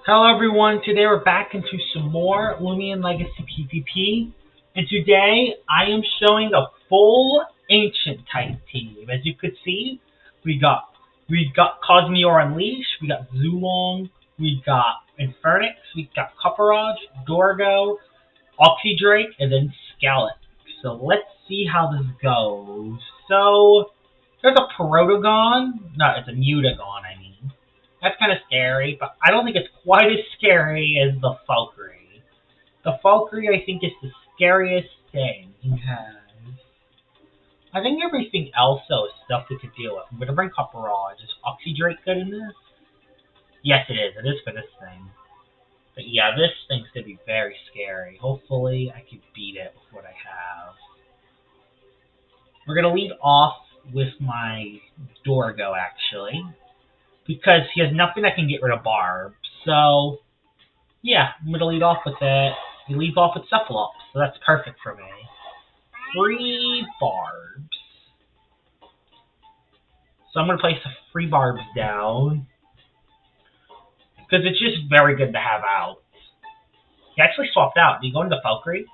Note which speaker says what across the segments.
Speaker 1: Hello everyone, today we're back into some more Loomian Legacy PvP, and today I am showing a full Ancient type team. As you could see, we got Cosmior Unleashed, we got Zulong, we got Infernix, we got Copperage, Dorgo, Oxydrake, and then Skeleton. So let's see how this goes. So, there's a Protogon, no, it's a Mutagon, I mean. That's kind of scary, but I don't think it's quite as scary as the Valkyrie. The Valkyrie, I think, is the scariest thing he has. I think everything else, though, is stuff we could deal with. I'm going to bring Copperage. Is Oxydrake good in this? Yes, it is. It is for this thing. But yeah, this thing's going to be very scary. Hopefully, I can beat it with what I have. We're going to lead off with my Dorgo, actually, because he has nothing that can get rid of Barb. So, yeah, I'm going to lead off with it. He leads off with Cephalops, so that's perfect for me. 3 Barbs. So I'm going to place the 3 Barbs down, because it's just very good to have out. He actually swapped out. Did he go into Valkyrie?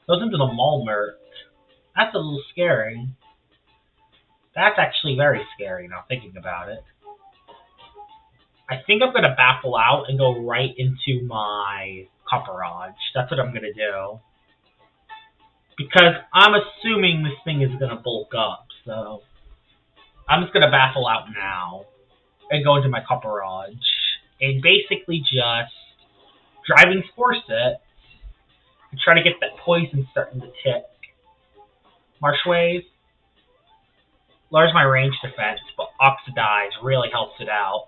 Speaker 1: Goes into the Malmert. That's a little scary. That's actually very scary now, thinking about it. I think I'm going to baffle out and go right into my Copperage. That's what I'm going to do. Because I'm assuming this thing is going to bulk up, so I'm just going to baffle out now and go into my Copperage. And basically just driving force it and try to get that poison starting to tick. Marsh Wave lowers my range defense, but Oxidize really helps it out.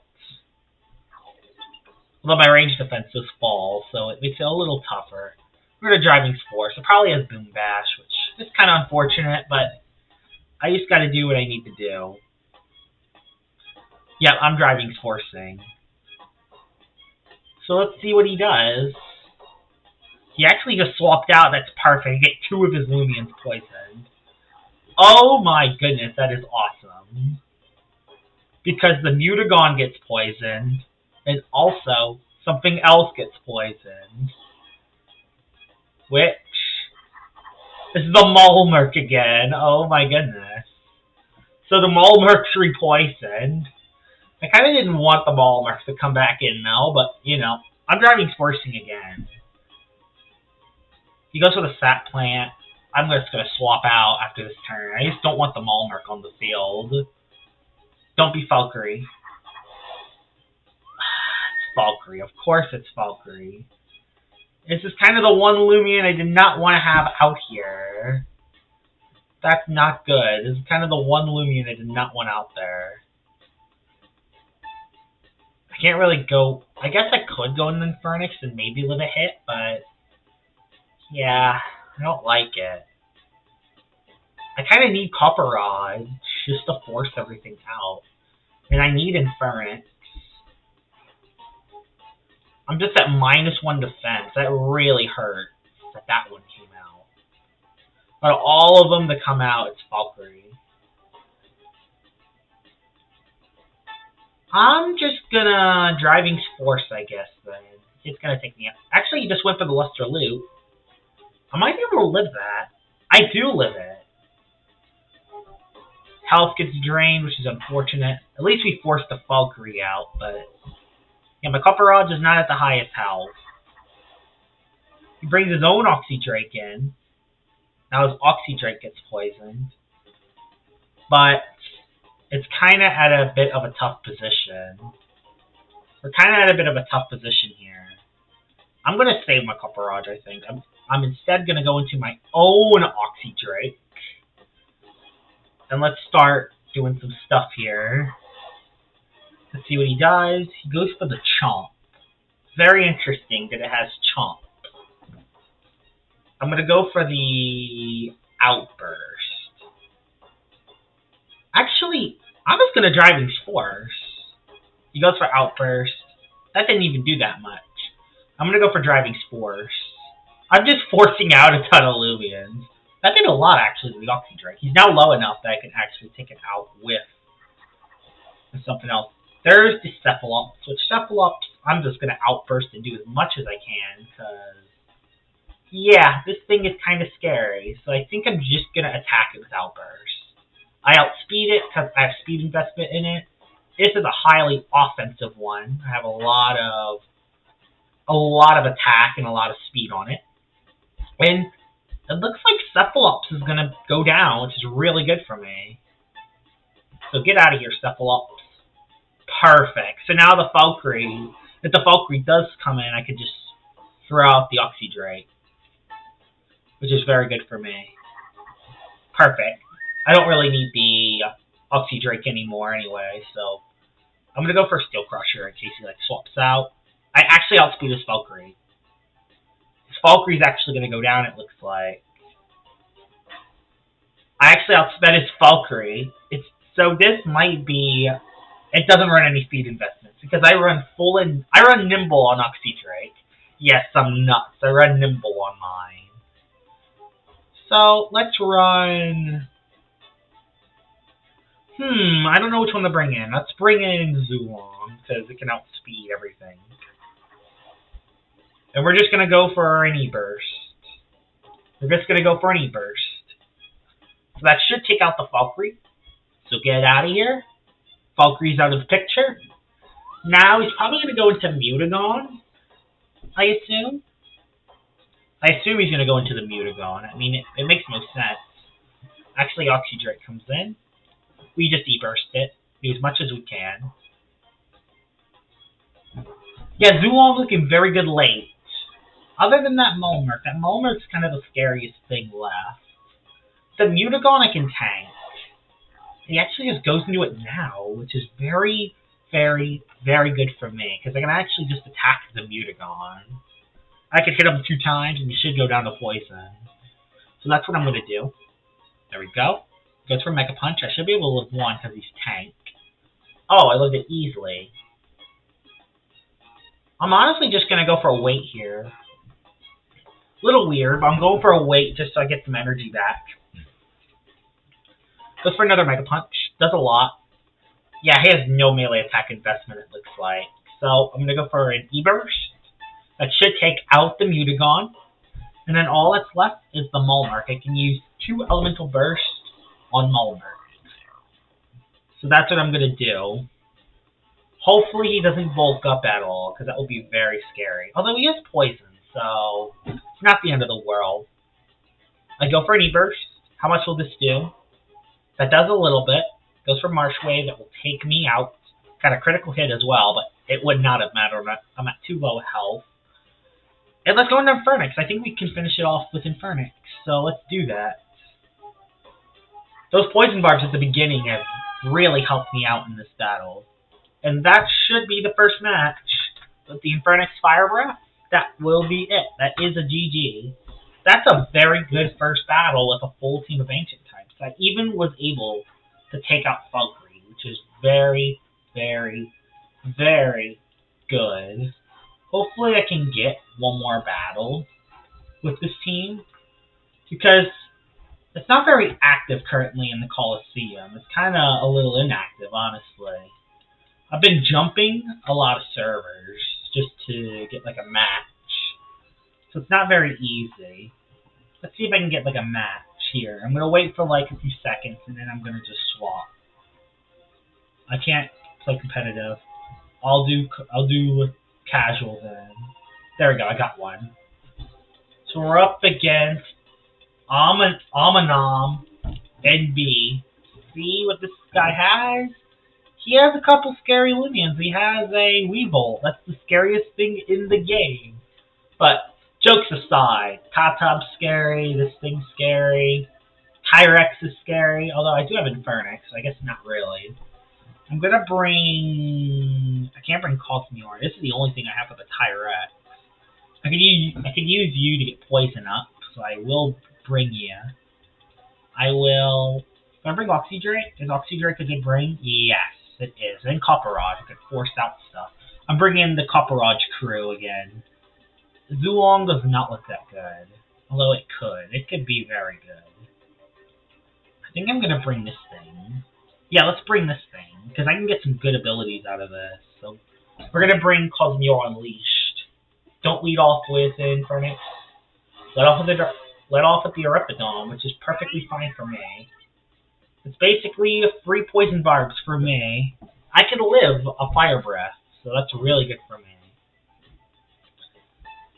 Speaker 1: Although my range defense does fall, so it makes it a little tougher. We're going to Driving Force. It probably has Boom Bash, which is kind of unfortunate, but I just got to do what I need to do. Yeah, I'm Driving Forcing. So let's see what he does. He actually just swapped out. That's perfect. He get 2 of his Loomians poisoned. Oh my goodness, that is awesome. Because the Mutagon gets poisoned, and also something else gets poisoned. Which is the Malmert again. Oh my goodness. So the Malmert's repoisoned. I kind of didn't want the Malmert to come back in though, but you know, I'm Driving Forcing again. He goes for the Sap Plant. I'm just going to swap out after this turn. I just don't want the Malmert on the field. Don't be Valkyrie. It's Valkyrie. Of course it's Valkyrie. This is kind of the one Loomian I did not want to have out here. That's not good. This is kind of the one Loomian I did not want out there. I can't really go... I guess I could go in Infernix and maybe live a hit, but... yeah... I don't like it. I kind of need Copperage just to force everything out. And I need Infernix. I'm just at -1 defense. That really hurts that one came out. But all of them to come out, it's Valkyrie. I'm just gonna Driving Force, I guess, then. It's gonna take me out. Actually, he just went for the Luster Loot. I might be able to live that. I do live it. Health gets drained, which is unfortunate. At least we forced the Valkyrie out, but... yeah, my Copperage is not at the highest health. He brings his own Oxydrake in. Now his Oxydrake gets poisoned. But it's kind of at a bit of a tough position. We're kind of at a bit of a tough position here. I'm going to save my Copperage, I think. I'm instead going to go into my own Oxydrake. And let's start doing some stuff here. Let's see what he does. He goes for the Chomp. Very interesting that it has Chomp. I'm going to go for the Outburst. Actually, I'm just going to Driving Force. He goes for Outburst. That didn't even do that much. I'm going to go for Driving Force. I'm just forcing out a ton of Loomians. That did a lot, actually, with the Oxydrake. He's now low enough that I can actually take it out with something else. There's the Cephalops, which Cephalops, I'm just going to outburst and do as much as I can, because, yeah, this thing is kind of scary. So I think I'm just going to attack it with Outburst. I outspeed it because I have speed investment in it. This is a highly offensive one. I have a lot of attack and a lot of speed on it. And it looks like Cephalops is going to go down, which is really good for me. So get out of here, Cephalops. Perfect. So now the Valkyrie, if the Valkyrie does come in, I could just throw out the Oxydrake, which is very good for me. Perfect. I don't really need the Oxydrake anymore anyway, so I'm going to go for Steel Crusher in case he swaps out. I actually outspeed this Valkyrie. This Valkyrie's actually going to go down, it looks like. I actually outsped his Valkyrie. So this might be... It doesn't run any speed investments, because I run Nimble on Oxydrake. Yes, I'm nuts. I run Nimble on mine. So, let's run... I don't know which one to bring in. Let's bring in Zulong, because it can outspeed everything. And we're just going to go for an E-Burst. We're just going to go for an E-Burst. So that should take out the Valkyrie. So get out of here. Valkyrie's out of the picture. Now he's probably going to go into Mutagon, I assume. I assume he's going to go into the Mutagon. I mean, it makes no sense. Actually, Oxydrake comes in. We just E-Burst it. Do as much as we can. Yeah, Zulong looking very good late. Other than that Molmerk's kind of the scariest thing left. The Mutagon I can tank. He actually just goes into it now, which is very, very, very good for me, because I can actually just attack the Mutagon. I could hit him 2 times, and he should go down to poison. So that's what I'm going to do. There we go. Goes for Mega Punch. I should be able to live 1 because he's tank. Oh, I lived it easily. I'm honestly just going to go for a wait here. A little weird, but I'm going for a wait just so I get some energy back. Goes for another Mega Punch. Does a lot. Yeah, he has no melee attack investment, it looks like. So I'm going to go for an E-Burst. That should take out the Mutagon. And then all that's left is the Molmerk. I can use 2 Elemental Bursts on Molmerk. So that's what I'm going to do. Hopefully he doesn't bulk up at all, because that will be very scary. Although he has poison, so it's not the end of the world. I go for an E-Burst. How much will this do? That does a little bit. Goes for Marsh Wave. That will take me out. Got a critical hit as well, but it would not have mattered. I'm at too low health. And let's go into Infernix. I think we can finish it off with Infernix. So let's do that. Those poison barbs at the beginning have really helped me out in this battle. And that should be the first match. With the Infernix Fire Breath, that will be it. That is a GG. That's a very good first battle with a full team of Ancient types. I even was able to take out Valkyrie, which is very, very, very good. Hopefully I can get one more battle with this team, because it's not very active currently in the Coliseum. It's kind of a little inactive, honestly. I've been jumping a lot of servers just to get a match. So it's not very easy. Let's see if I can get a match here. I'm going to wait for a few seconds, and then I'm going to just swap. I can't play competitive. I'll do casual then. There we go, I got one. So we're up against Amanom NB. See what this guy has? He has a couple scary Loomians. He has a Weebolt. That's the scariest thing in the game. But jokes aside, Tatab's scary, this thing's scary, Tyrex is scary, although I do have Infernix, so I guess not really. I'm going to bring... I can't bring Cosmior. This is the only thing I have with the Tyrex. I could use you to get poison up, so I will bring you. I will... Can I bring Oxydrake? Is Oxydrake a good bring? Yes, it is. And Copperage. I could force out stuff. I'm bringing the Copperage crew again. Zulong does not look that good. Although it could. It could be very good. I think I'm going to bring this thing. Yeah, let's bring this thing. because I can get some good abilities out of this. So we're gonna bring Cosmere Unleashed. Don't lead off with Infernax. Let off with the Erepidome, which is perfectly fine for me. It's basically 3 poison barbs for me. I can live a Fire Breath, so that's really good for me.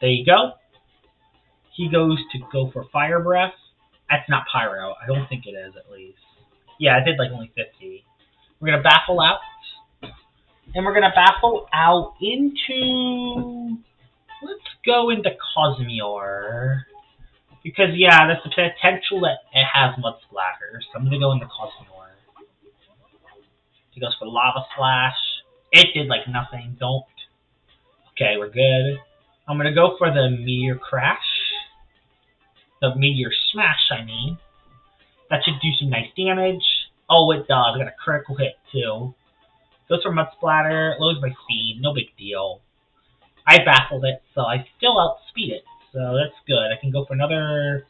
Speaker 1: There you go. He goes to go for Fire Breath. That's not Pyro. I don't think it is, at least. Yeah, I did like only 50. We're going to Baffle out. And we're going to Baffle out into... Let's go into Cosmere. Because, yeah, there's the potential that it has Mud Splatter. So I'm going to go into Cosmere. He goes for Lava Slash. It did like nothing. Don't. Okay, we're good. I'm going to go for the Meteor Crash. The Meteor Smash, I mean. That should do some nice damage. Oh, it does. I got a critical hit, too. Goes for Mud Splatter. Lowers my speed. No big deal. I baffled it, so I still outspeed it. So that's good. I can go for another...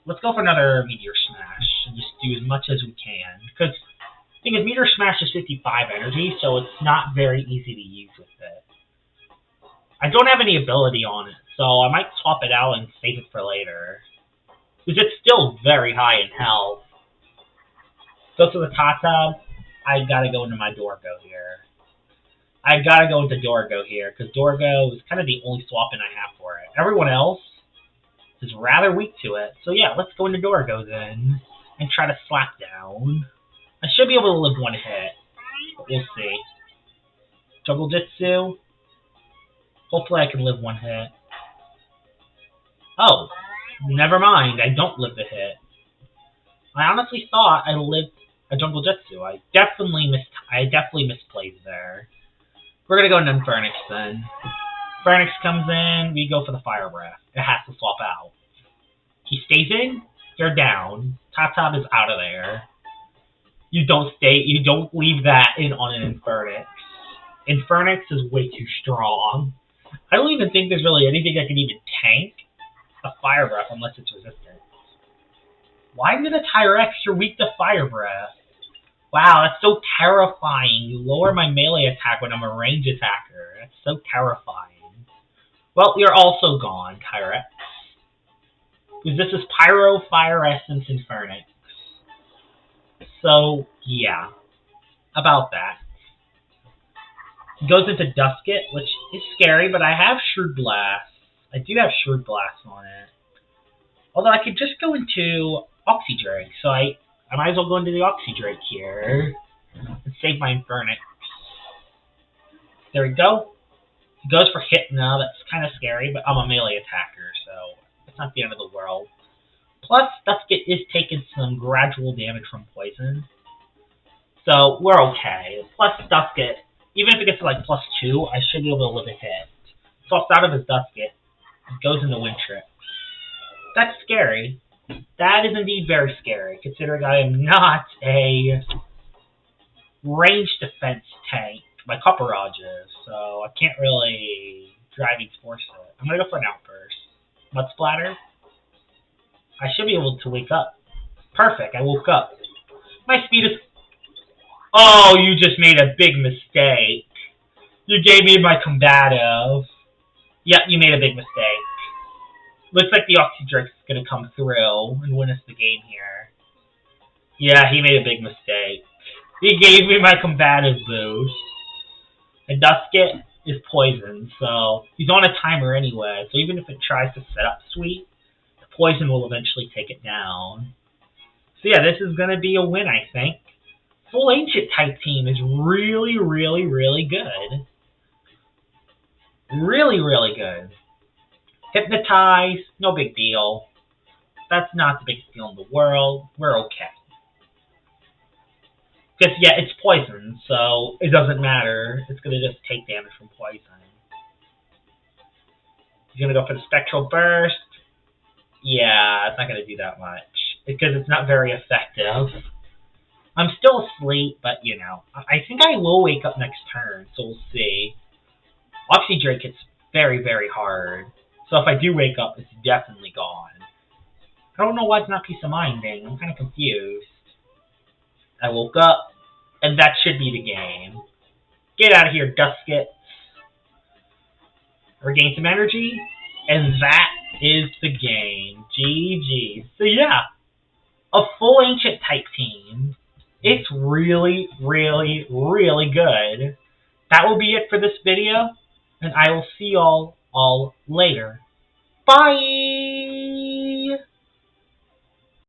Speaker 1: Let's go for another Meteor Smash. And just do as much as we can. Because the thing is, Meteor Smash is 55 energy, so it's not very easy to use with it. I don't have any ability on it, so I might swap it out and save it for later. Because it's still very high in health. Go to the Tata. I gotta go into my Dorgo here. I gotta go into Dorgo here, because Dorgo is kind of the only swap-in I have for it. Everyone else is rather weak to it. So yeah, let's go into Dorgo then, and try to slap down. I should be able to live one hit, but we'll see. Juggle Jitsu. Hopefully I can live one hit. Oh, never mind. I don't live the hit. I honestly thought I lived a Jungle Jitsu. I definitely misplayed there. We're gonna go into Infernax then. Infernax comes in. We go for the Fire Breath. It has to swap out. He stays in. You're down. Top is out of there. You don't leave that in on an Infernax. Infernax is way too strong. I don't even think there's really anything that can even tank a Fire Breath unless it's resistant. Why did a Tyrex you're weak to Fire Breath? Wow, that's so terrifying. You lower my melee attack when I'm a range attacker. That's so terrifying. Well, you're also gone, Tyrex. Because this is Pyro, Fire Essence, Infernax. So, yeah. About that. He goes into Dusket, which is scary, but I have Shrewd Blast. I do have Shrewd Blast on it. Although I could just go into Oxydrake, so I might as well go into the Oxydrake here and save my Infernax. There we go. He goes for hit now. That's kind of scary, but I'm a melee attacker, so it's not the end of the world. Plus, Dusket is taking some gradual damage from poison, so we're okay. Plus, Dusket, even if it gets to like +2, I should be able to live a hit. Swaps out of his Dusket and goes into Wintrip. That's scary. That is indeed very scary, considering I am not a range defense tank like Copperage is, so I can't really driving force it. I'm gonna go for an Outburst. Mud Splatter. I should be able to wake up. Perfect, I woke up. My speed is... Oh, you just made a big mistake. You gave me my combative. Yep, you made a big mistake. Looks like the Oxydrake's going to come through and win us the game here. Yeah, he made a big mistake. He gave me my combative boost. And Dusket is poison, so he's on a timer anyway. So even if it tries to set up sweet, the poison will eventually take it down. So yeah, this is going to be a win, I think. Full Ancient type team is really, really, really good. Really, really good. Hypnotize, no big deal. That's not the biggest deal in the world. We're okay. Because, yeah, it's poison, so it doesn't matter. It's going to just take damage from poison. He's going to go for the Spectral Burst. Yeah, it's not going to do that much. Because it's not very effective. I'm still asleep, but, you know. I think I will wake up next turn, so we'll see. Oxydrake hits very, very hard. So if I do wake up, it's definitely gone. I don't know why it's not Peace of Minding. I'm kind of confused. I woke up. And that should be the game. Get out of here, Duskit. Regain some energy. And that is the game. GG. So yeah, a full ancient type team. It's really, really, really good. That will be it for this video. And I will see y'all all later. Bye!